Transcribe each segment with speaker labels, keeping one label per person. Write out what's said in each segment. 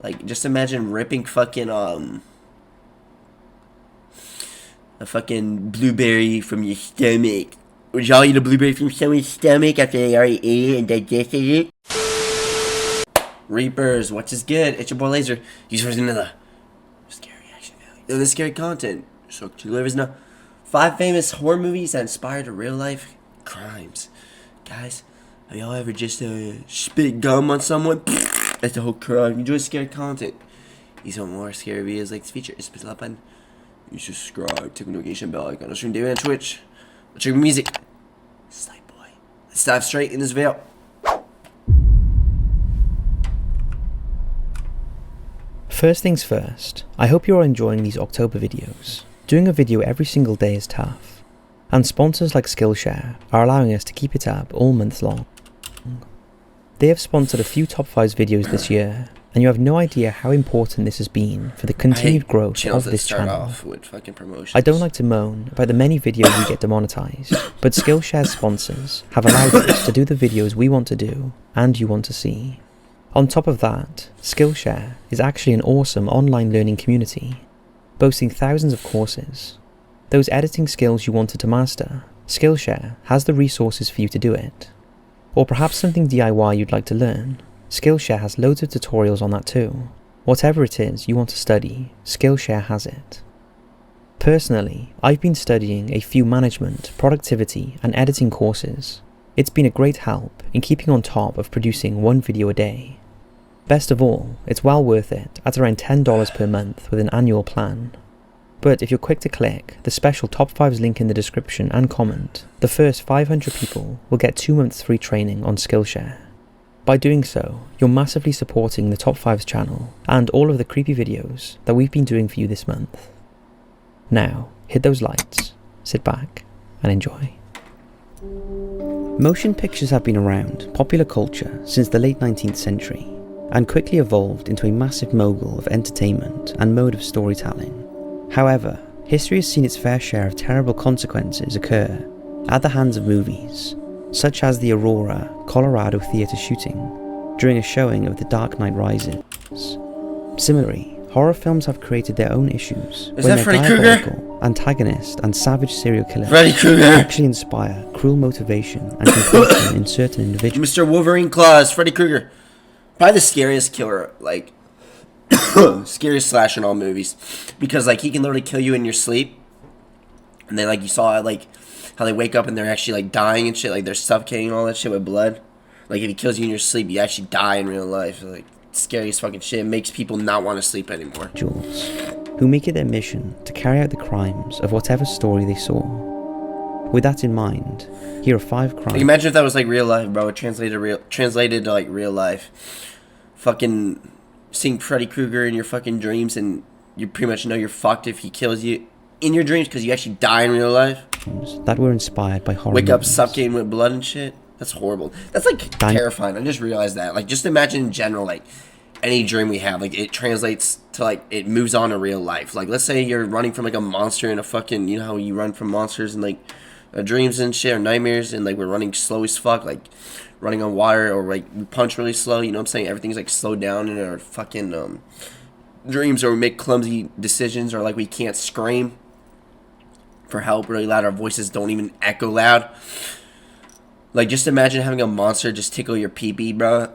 Speaker 1: Like, just imagine ripping fucking, a fucking blueberry from your stomach. Would y'all eat a blueberry from someone's stomach after they already ate it and digested it? Reapers, what's is good? It's your boy Laser. He's version of the scary action value. The scary content. So delivers now 5 famous horror movies that inspired real life crimes. Guys, have y'all ever just spit gum on someone? That's the whole crime. You enjoy scary content. These want more scary videos like this feature. Just press the like button. You subscribe, click the notification bell icon. I'll stream daily on Twitch. I'll check music. Slight boy. Let's dive straight in this video.
Speaker 2: First things first, I hope you're enjoying these October videos. Doing a video every single day is tough, and sponsors like Skillshare are allowing us to keep it up all month long. They have sponsored a few top 5 videos this year, and you have no idea how important this has been for the continued growth of this channel. I don't like to moan about the many videos we get demonetized, but Skillshare's sponsors have allowed us to do the videos we want to do and you want to see. On top of that, Skillshare is actually an awesome online learning community, boasting thousands of courses. Those editing skills you wanted to master, Skillshare has the resources for you to do it. Or perhaps something DIY you'd like to learn, Skillshare has loads of tutorials on that too. Whatever it is you want to study, Skillshare has it. Personally, I've been studying a few management, productivity and editing courses. It's been a great help in keeping on top of producing 1 video a day. Best of all, it's well worth it at around $10 per month with an annual plan. But if you're quick to click the special top 5s link in the description and comment, the first 500 people will get 2 months free training on Skillshare. By doing so, you're massively supporting the Top 5s channel and all of the creepy videos that we've been doing for you this month. Now, hit those lights, sit back and enjoy. Motion pictures have been around popular culture since the late 19th century and quickly evolved into a massive mogul of entertainment and mode of storytelling. However, history has seen its fair share of terrible consequences occur at the hands of movies, such as the Aurora, Colorado theatre shooting during a showing of The Dark Knight Rises. Similarly, horror films have created their own issues when their diabolical antagonist and savage serial killer actually inspire cruel motivation and compulsion in certain individuals.
Speaker 1: Mr. Wolverine Claws, Freddy Krueger. Probably the scariest killer, like, scariest slasher in all movies. Because, like, he can literally kill you in your sleep. And then, like, you saw, like, how they wake up and they're actually, like, dying and shit. Like, they're suffocating and all that shit with blood. Like, if he kills you in your sleep, you actually die in real life. Like, scariest fucking shit. It makes people not want to sleep anymore.
Speaker 2: Who make it their mission to carry out the crimes of whatever story they saw. With that in mind, here are 5 crimes.
Speaker 1: Like, imagine if that was, like, real life, bro. Translated to, like, real life. Fucking seeing Freddy Krueger in your fucking dreams and you pretty much know you're fucked if he kills you in your dreams because you actually die in real life.
Speaker 2: That were inspired by horror
Speaker 1: Wake up
Speaker 2: movies.
Speaker 1: suffocating with blood and shit. That's horrible. That's like terrifying. I just realized that. Like, just imagine in general, like, any dream we have, like, it translates to, like, it moves on to real life. Like, let's say you're running from, like, a monster in a fucking, you know how you run from monsters and, like, dreams and shit or nightmares, and, like, we're running slow as fuck, like, running on water, or, like, we punch really slow, you know what I'm saying? Everything's, like, slowed down in our fucking, dreams, or we make clumsy decisions, or, like, we can't scream for help really loud, our voices don't even echo loud. Like, just imagine having a monster just tickle your pee-pee, bro.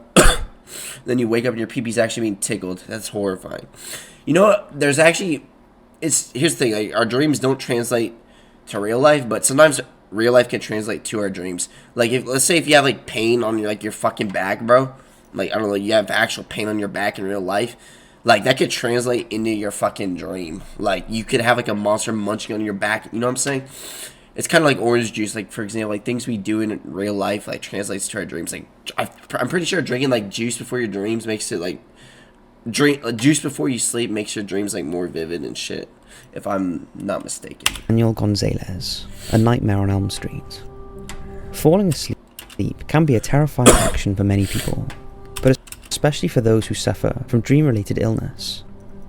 Speaker 1: Then you wake up and your pee-pee's actually being tickled. That's horrifying. You know what? There's actually, here's the thing, like, our dreams don't translate to real life, but sometimes real life can translate to our dreams. Like, if, let's say if you have, like, pain on your, like, your fucking back, bro. Like, I don't know, you have actual pain on your back in real life. Like, that could translate into your fucking dream. Like, you could have, like, a monster munching on your back. You know what I'm saying? It's kind of like orange juice. Like, for example, like, things we do in real life, like, translates to our dreams. Like, I'm pretty sure drinking, like, juice before your dreams makes it, like, juice before you sleep makes your dreams, like, more vivid and shit. If I'm not mistaken.
Speaker 2: 𝐂𝐚𝐳𝐭 Gonzalez, A Nightmare on Elm Street. Falling asleep can be a terrifying action for many people, but especially for those who suffer from dream-related illness,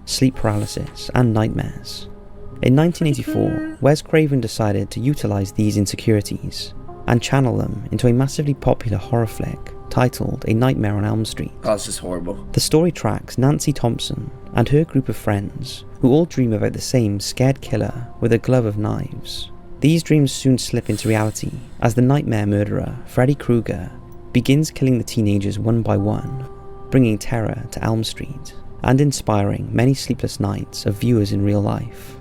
Speaker 2: sleep paralysis, and nightmares. In 1984, Wes Craven decided to utilize these insecurities and channel them into a massively popular horror flick titled A Nightmare on Elm Street.
Speaker 1: Oh, this is horrible.
Speaker 2: The story tracks Nancy Thompson and her group of friends who all dream about the same scared killer with a glove of knives. These dreams soon slip into reality as the nightmare murderer, Freddy Krueger, begins killing the teenagers one by one, bringing terror to Elm Street and inspiring many sleepless nights of viewers in real life.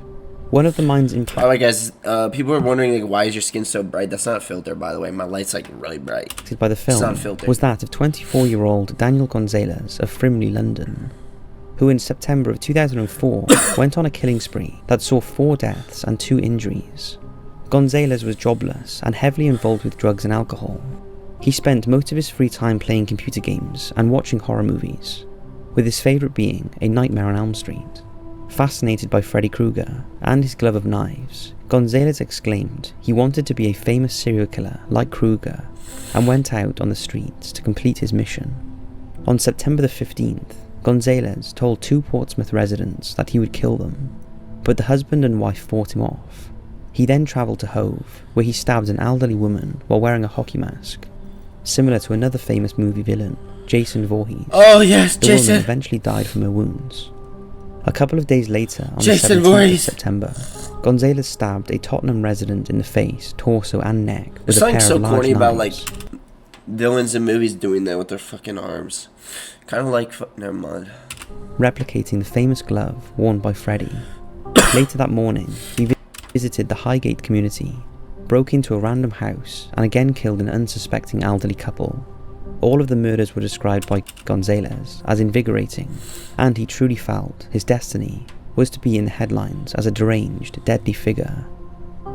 Speaker 2: One of the mind's
Speaker 1: Alright guys, people are wondering like, why is your skin so bright? That's not a filter, by the way. My light's like really bright.
Speaker 2: By the film was that of 24-year-old Daniel Gonzalez of Frimley, London, who in September of 2004 went on a killing spree that saw 4 deaths and 2 injuries. Gonzalez was jobless and heavily involved with drugs and alcohol. He spent most of his free time playing computer games and watching horror movies, with his favourite being A Nightmare on Elm Street. Fascinated by Freddy Krueger and his glove of knives, Gonzalez exclaimed he wanted to be a famous serial killer like Krueger and went out on the streets to complete his mission. On September the 15th, Gonzalez told 2 Portsmouth residents that he would kill them, but the husband and wife fought him off. He then travelled to Hove, where he stabbed an elderly woman while wearing a hockey mask, similar to another famous movie villain, Jason Voorhees.
Speaker 1: Oh yes,
Speaker 2: the
Speaker 1: Jason!
Speaker 2: woman eventually died from her wounds. A couple of days later, on the
Speaker 1: Jason
Speaker 2: 17th
Speaker 1: Voorhees.
Speaker 2: of September, Gonzalez stabbed a Tottenham resident in the face, torso and neck with
Speaker 1: There's
Speaker 2: a pair
Speaker 1: something so
Speaker 2: of large
Speaker 1: corny about like
Speaker 2: knives.
Speaker 1: villains in movies doing that with their fucking arms. Kind of like, never mind.
Speaker 2: Replicating the famous glove worn by Freddy. Later that morning, he visited the Highgate community, broke into a random house, and again killed an unsuspecting elderly couple. All of the murders were described by Gonzalez as invigorating, and he truly felt his destiny was to be in the headlines as a deranged, deadly figure.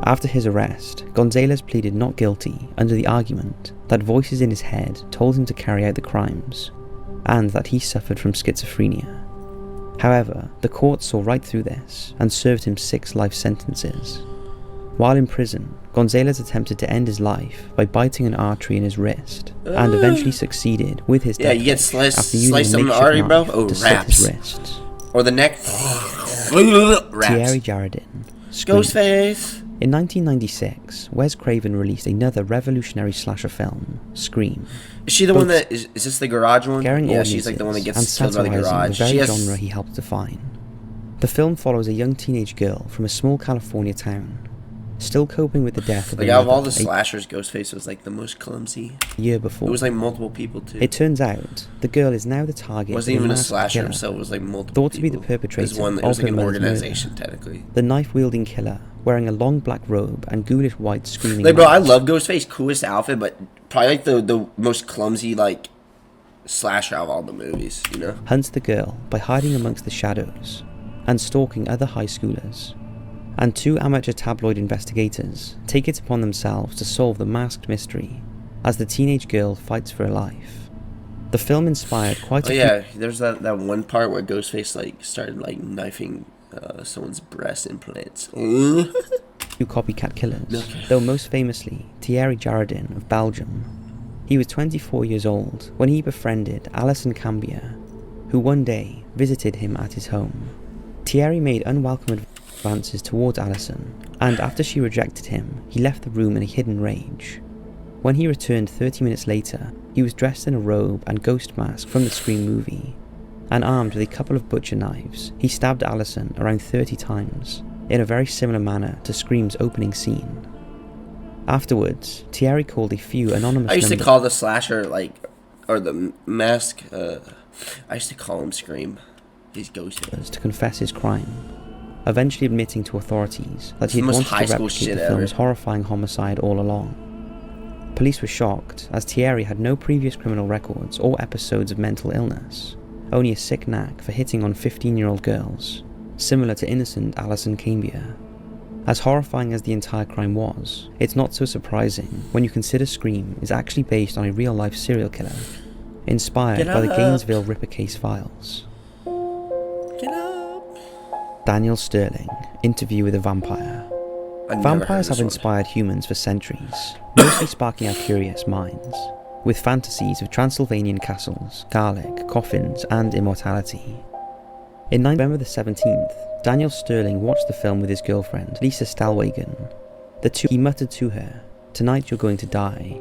Speaker 2: After his arrest, Gonzalez pleaded not guilty under the argument that voices in his head told him to carry out the crimes, and that he suffered from schizophrenia. However, the court saw right through this and served him 6 life sentences. While in prison, Gonzalez attempted to end his life by biting an artery in his wrist, and eventually succeeded with his death
Speaker 1: you get
Speaker 2: after using a makeshift
Speaker 1: artery, bro?
Speaker 2: knife
Speaker 1: Oh,
Speaker 2: to slit his
Speaker 1: raps.
Speaker 2: wrists.
Speaker 1: Or the neck.
Speaker 2: 𝐂𝐳�0
Speaker 1: Ghostface.
Speaker 2: In 1996, Wes Craven released another revolutionary slasher film, Scream.
Speaker 1: Is she the one that is this the garage one?
Speaker 2: Scaring
Speaker 1: Yeah, she's like the one that
Speaker 2: and
Speaker 1: gets killed by the
Speaker 2: satirising
Speaker 1: garage.
Speaker 2: the
Speaker 1: She
Speaker 2: very
Speaker 1: has
Speaker 2: genre he helped define. The film follows a young teenage girl from a small California town, still coping with the death of
Speaker 1: like
Speaker 2: her
Speaker 1: out of all
Speaker 2: mother
Speaker 1: the slashers, Ghostface was like the most clumsy.
Speaker 2: a year before.
Speaker 1: It was like multiple people too.
Speaker 2: It turns out the girl is now the target.
Speaker 1: It wasn't
Speaker 2: of
Speaker 1: even a
Speaker 2: masked
Speaker 1: slasher
Speaker 2: killer,
Speaker 1: himself. It was like multiple.
Speaker 2: thought to be the
Speaker 1: people.
Speaker 2: perpetrator
Speaker 1: It was
Speaker 2: of
Speaker 1: like
Speaker 2: her
Speaker 1: an
Speaker 2: mother's
Speaker 1: organization
Speaker 2: murder.
Speaker 1: technically.
Speaker 2: The knife-wielding killer, wearing a long black robe and ghoulish white screaming.
Speaker 1: Like, bro, I
Speaker 2: mask.
Speaker 1: love Ghostface, coolest outfit, but probably like the most clumsy like slasher out of all the movies. You know.
Speaker 2: Hunts the girl by hiding amongst the shadows and stalking other high schoolers. And 2 amateur tabloid investigators take it upon themselves to solve the masked mystery as the teenage girl fights for her life. The film inspired quite a
Speaker 1: yeah, there's that one part where Ghostface like started like knifing someone's breast implants.
Speaker 2: few copycat killers, though most famously Thierry Jaradin of Belgium. He was 24 years old when he befriended Alison Cambier, who one day visited him at his home. Thierry made unwelcome advances towards Alison, and after she rejected him, he left the room in a hidden rage. When he returned 30 minutes later, he was dressed in a robe and ghost mask from the Scream movie, and armed with a couple of butcher knives, he stabbed Alison around 30 times, in a very similar manner to Scream's opening scene. Afterwards, Thierry called a few anonymous
Speaker 1: I used to
Speaker 2: numbers
Speaker 1: call the slasher like, or the mask. I used to call him Scream. He's Ghostface.
Speaker 2: to confess his crime, eventually admitting to authorities that
Speaker 1: It's
Speaker 2: he had
Speaker 1: the most
Speaker 2: wanted
Speaker 1: high
Speaker 2: to
Speaker 1: school
Speaker 2: replicate
Speaker 1: shit
Speaker 2: the film's
Speaker 1: ever.
Speaker 2: horrifying homicide all along. Police were shocked, as Thierry had no previous criminal records or episodes of mental illness, only a sick knack for hitting on 15-year-old girls, similar to innocent Alison Cambier. As horrifying as the entire crime was, it's not so surprising when you consider Scream is actually based on a real-life serial killer, inspired by the Gainesville Ripper case files.
Speaker 1: Get up.
Speaker 2: Daniel Sterling, Interview with a Vampire. Vampires have inspired humans for centuries, mostly sparking our curious minds, with fantasies of Transylvanian castles, garlic, coffins, and immortality. In November the 17th, Daniel Sterling watched the film with his girlfriend, Lisa Stalwagen. He muttered to her, "Tonight you're going to die.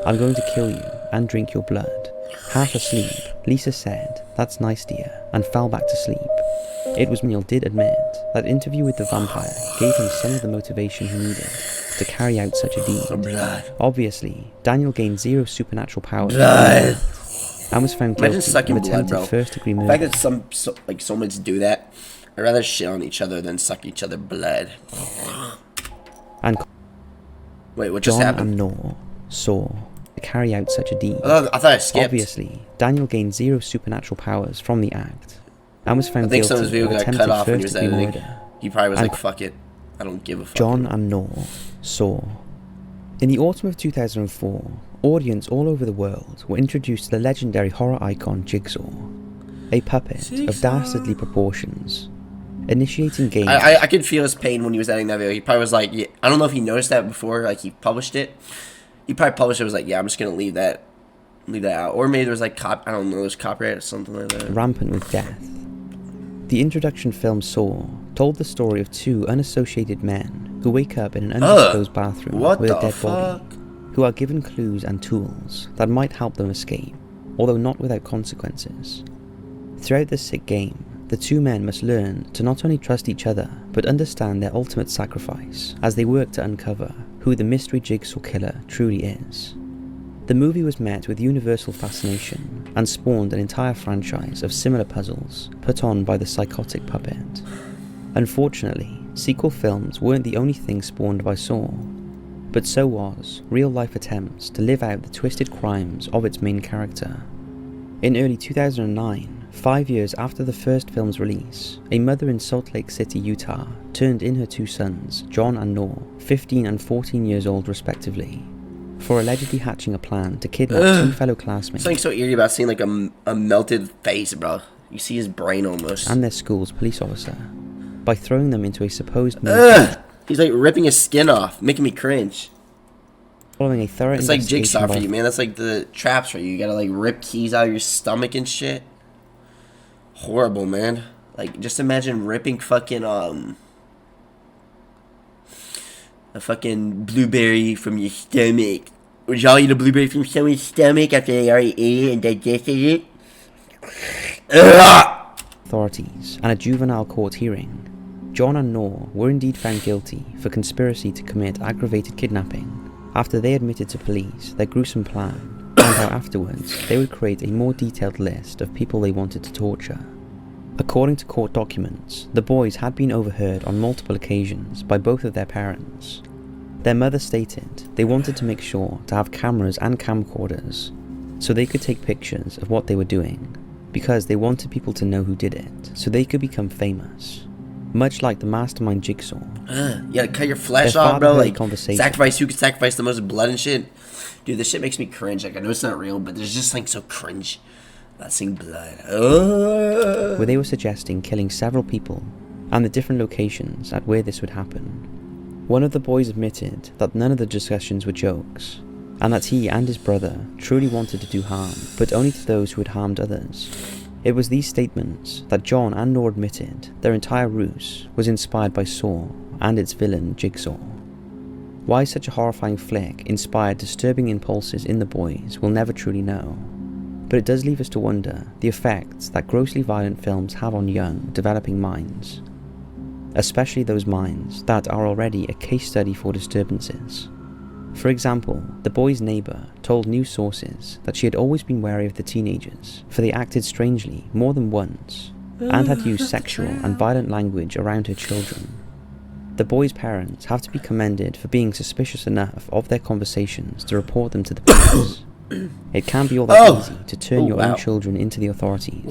Speaker 2: I'm going to kill you, and drink your blood. Half asleep, Lisa said, "That's nice, dear," and fell back to sleep. It was Daniel did admit that interview with the vampire gave him some of the motivation he needed to carry out such a deed.
Speaker 1: Blood.
Speaker 2: Obviously, Daniel gained 0 supernatural powers
Speaker 1: Blood.
Speaker 2: and was found
Speaker 1: Imagine
Speaker 2: guilty
Speaker 1: sucking
Speaker 2: of
Speaker 1: blood,
Speaker 2: attempted
Speaker 1: bro.
Speaker 2: first-degree
Speaker 1: The
Speaker 2: murder.
Speaker 1: fact that someone's do that, I'd rather shit on each other than suck each other blood.
Speaker 2: And
Speaker 1: Wait, what just
Speaker 2: John
Speaker 1: happened?
Speaker 2: and Nor saw to carry out such a deed.
Speaker 1: I thought I skipped.
Speaker 2: Obviously, Daniel gained 0 supernatural powers from the act and was
Speaker 1: I
Speaker 2: found
Speaker 1: think some of his
Speaker 2: guilty
Speaker 1: video
Speaker 2: of
Speaker 1: got
Speaker 2: attempted
Speaker 1: cut off when he was
Speaker 2: first-degree
Speaker 1: editing.
Speaker 2: murder.
Speaker 1: He probably was
Speaker 2: And
Speaker 1: like, fuck it. I don't give a fuck.
Speaker 2: John and Nor saw. In the autumn of 2004, audience all over the world were introduced to the legendary horror icon Jigsaw, a puppet of dastardly proportions, initiating games.
Speaker 1: I could feel his pain when he was editing that video. He probably was like, yeah, I don't know if he noticed that before, like he published it. He probably published it, was like, yeah, I'm just gonna leave that out. Or maybe there was like I don't know, there's copyright or something like that.
Speaker 2: Rampant with death. The introduction film Saw told the story of 2 unassociated men who wake up in an undisclosed bathroom
Speaker 1: What
Speaker 2: with a
Speaker 1: the
Speaker 2: dead
Speaker 1: fuck?
Speaker 2: body, who are given clues and tools that might help them escape, although not without consequences. Throughout this sick game, the 2 men must learn to not only trust each other, but understand their ultimate sacrifice as they work to uncover who the mystery Jigsaw killer truly is. The movie was met with universal fascination and spawned an entire franchise of similar puzzles put on by the psychotic puppet. Unfortunately, sequel films weren't the only thing spawned by Saw, but so was real-life attempts to live out the twisted crimes of its main character. In early 2009, 5 years after the first film's release, a mother in Salt Lake City, Utah, turned in her 2 sons, John and Nor, 15 and 14 years old respectively, for allegedly hatching a plan to kidnap 2 fellow classmates.
Speaker 1: Something so eerie about seeing like a melted face, bro. You see his brain almost.
Speaker 2: And their school's police officer, by throwing them into a supposed
Speaker 1: He's like ripping his skin off, making me cringe.
Speaker 2: following a thorough
Speaker 1: It's like
Speaker 2: investigation
Speaker 1: Jigsaw for
Speaker 2: by
Speaker 1: you, man. That's like the traps for you. You gotta like rip keys out of your stomach and shit. Horrible, man. Like, just imagine ripping fucking a fucking blueberry from your stomach. Would y'all eat a blueberry from someone's stomach after they already ate it and digested it?
Speaker 2: authorities and a juvenile court hearing. John and Nor were indeed found guilty for conspiracy to commit aggravated kidnapping after they admitted to police their gruesome plan and how afterwards they would create a more detailed list of people they wanted to torture. According to court documents, the boys had been overheard on multiple occasions by both of their parents. Their mother stated they wanted to make sure to have cameras and camcorders so they could take pictures of what they were doing, because they wanted people to know who did it so they could become famous. Much like the mastermind Jigsaw.
Speaker 1: You gotta cut your flesh
Speaker 2: Their
Speaker 1: off, bro.
Speaker 2: father
Speaker 1: Like,
Speaker 2: conversation.
Speaker 1: sacrifice who can sacrifice the most blood and shit. Dude, this shit makes me cringe. Like, I know it's not real, but there's just like so cringe. Not seeing blood.
Speaker 2: Where they were suggesting killing several people and the different locations at where this would happen. One of the boys admitted that none of the discussions were jokes, and that he and his brother truly wanted to do harm, but only to those who had harmed others. It was these statements that John and Nor admitted their entire ruse was inspired by Saw and its villain Jigsaw. Why such a horrifying flick inspired disturbing impulses in the boys we'll never truly know, but it does leave us to wonder the effects that grossly violent films have on young, developing minds, especially those minds that are already a case study for disturbances. For example, the boy's neighbour told news sources that she had always been wary of the teenagers, for they acted strangely more than once, and had used sexual and violent language around her children. The boy's parents have to be commended for being suspicious enough of their conversations to report them to the police. It can be all that easy to turn your own children into the authorities,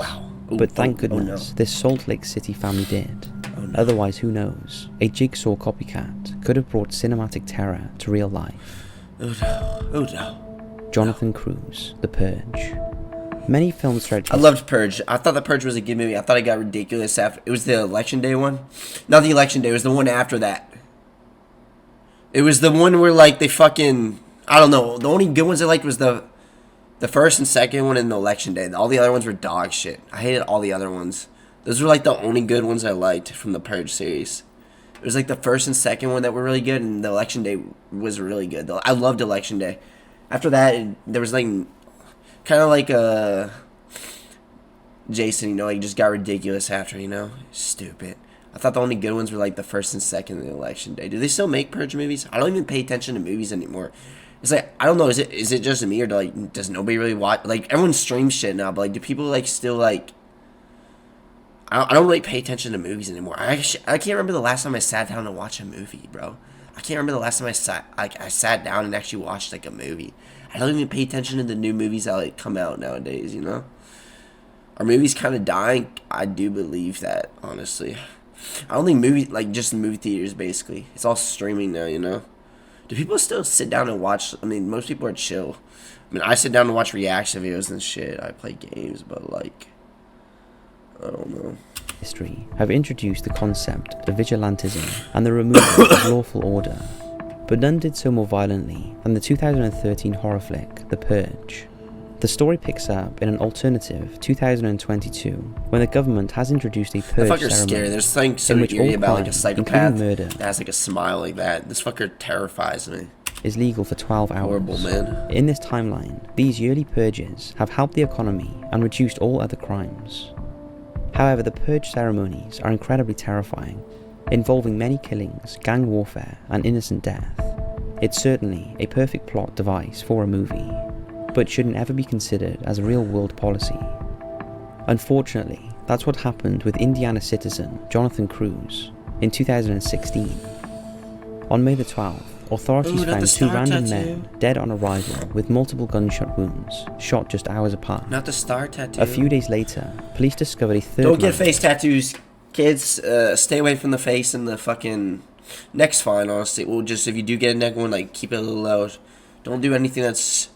Speaker 2: but thank goodness this Salt Lake City family did. Otherwise, who knows, a Jigsaw copycat could have brought cinematic terror to real life.
Speaker 1: Oh no.
Speaker 2: Jonathan Cruz, The Purge. Many films throughout
Speaker 1: I loved Purge. I thought The Purge was a good movie. I thought it got ridiculous after. It was the Election Day one. Not the Election Day. It was the one after that. It was the one where like they fucking. I don't know. The only good ones I liked was the first and second one and the Election Day. All the other ones were dog shit. I hated all the other ones. Those were like the only good ones I liked from the Purge series. It was like the first and second one that were really good, and the Election Day was really good. I loved Election Day. After that, there was like Kind of like Jason, you know, he just got ridiculous after, you know? Stupid. I thought the only good ones were like the first and second of the election day. Do they still make Purge movies? I don't even pay attention to movies anymore. It's like, I don't know, is it just me, or does nobody really watch? Like, everyone streams shit now, but like, do people like still like? I don't really pay attention to movies anymore. I can't remember the last time I sat down to watch a movie, bro. I can't remember the last time I sat down and actually watched like a movie. I don't even pay attention to the new movies that like come out nowadays, you know? Are movies kind of dying? I do believe that, honestly. I don't think movies, like just movie theaters, basically. It's all streaming now, you know? Do people still sit down and watch? I mean, most people are chill. I mean, I sit down and watch reaction videos and shit. I play games, but like, I don't know.
Speaker 2: History have introduced the concept of vigilantism and the removal of lawful order, but none did so more violently than the 2013 horror flick, The Purge. The story picks up in an alternative 2022 when the government has introduced a purge ceremony.
Speaker 1: Scary. There's something so eerie about like a psychopath that has like a smile like that. This fucker terrifies me.
Speaker 2: Is legal for 12 hours.
Speaker 1: Horrible, man.
Speaker 2: In this timeline, these yearly purges have helped the economy and reduced all other crimes. However, the purge ceremonies are incredibly terrifying, involving many killings, gang warfare, and innocent death. It's certainly a perfect plot device for a movie, but shouldn't ever be considered as a real-world policy. Unfortunately, that's what happened with Indiana citizen Jonathan Cruz in 2016. On May the 12th, authorities found two random men dead on arrival with multiple gunshot wounds, shot just hours apart.
Speaker 1: Not the star tattoo.
Speaker 2: A few days later, police discovered a third
Speaker 1: Don't get
Speaker 2: man.
Speaker 1: face tattoos, kids. Stay away from the face and the fucking neck's fine, honestly. Well, just if you do get a neck one, like keep it a little low. Don't do anything that's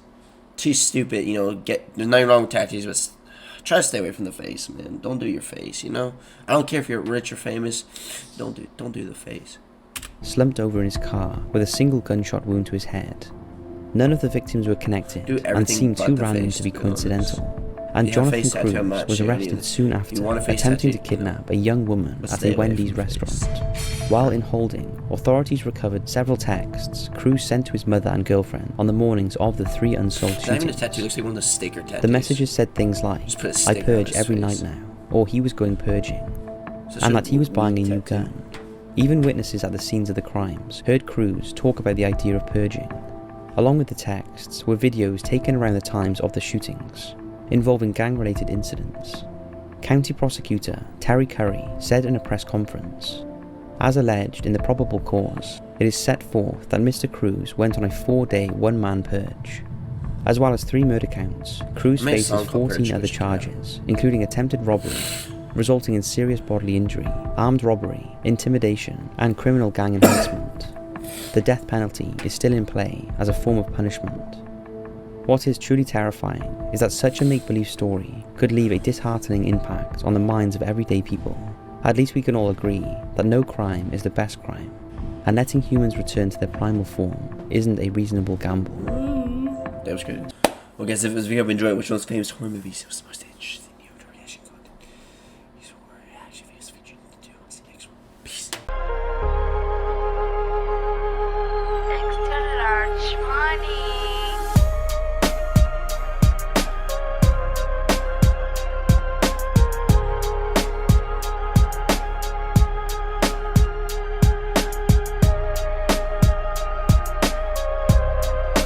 Speaker 1: too stupid, you know. There's nothing wrong with tattoos, but try to stay away from the face, man. Don't do your face, you know. I don't care if you're rich or famous. Don't do the face.
Speaker 2: Slumped over in his car with a single gunshot wound to his head. None of the victims were connected and seemed too random to be coincidental. And Jonathan Cruz was arrested soon after, attempting to kidnap a young woman at a Wendy's restaurant. While in holding, authorities recovered several texts Cruz sent to his mother and girlfriend on the mornings of the 3 unsolved shootings.
Speaker 1: Not even a tattoo, looks like one of the sticker tattoos.
Speaker 2: The messages said things like, "I purge every night now," or he was going purging, and that he was buying a new gun. Even witnesses at the scenes of the crimes heard Cruz talk about the idea of purging. Along with the texts were videos taken around the times of the shootings, involving gang-related incidents. County Prosecutor Terry Curry said in a press conference, "As alleged in the probable cause, it is set forth that Mr. Cruz went on a 4-day one-man purge. As well as 3 murder counts, Cruz faces 14 other charges, including attempted robbery, resulting in serious bodily injury, armed robbery, intimidation, and criminal gang enhancement. The death penalty is still in play as a form of punishment." What is truly terrifying is that such a make-believe story could leave a disheartening impact on the minds of everyday people. At least we can all agree that no crime is the best crime, and letting humans return to their primal form isn't a reasonable gamble.
Speaker 1: That was good. Well guys, if this video enjoyed, which one of those famous horror movies was the most interesting?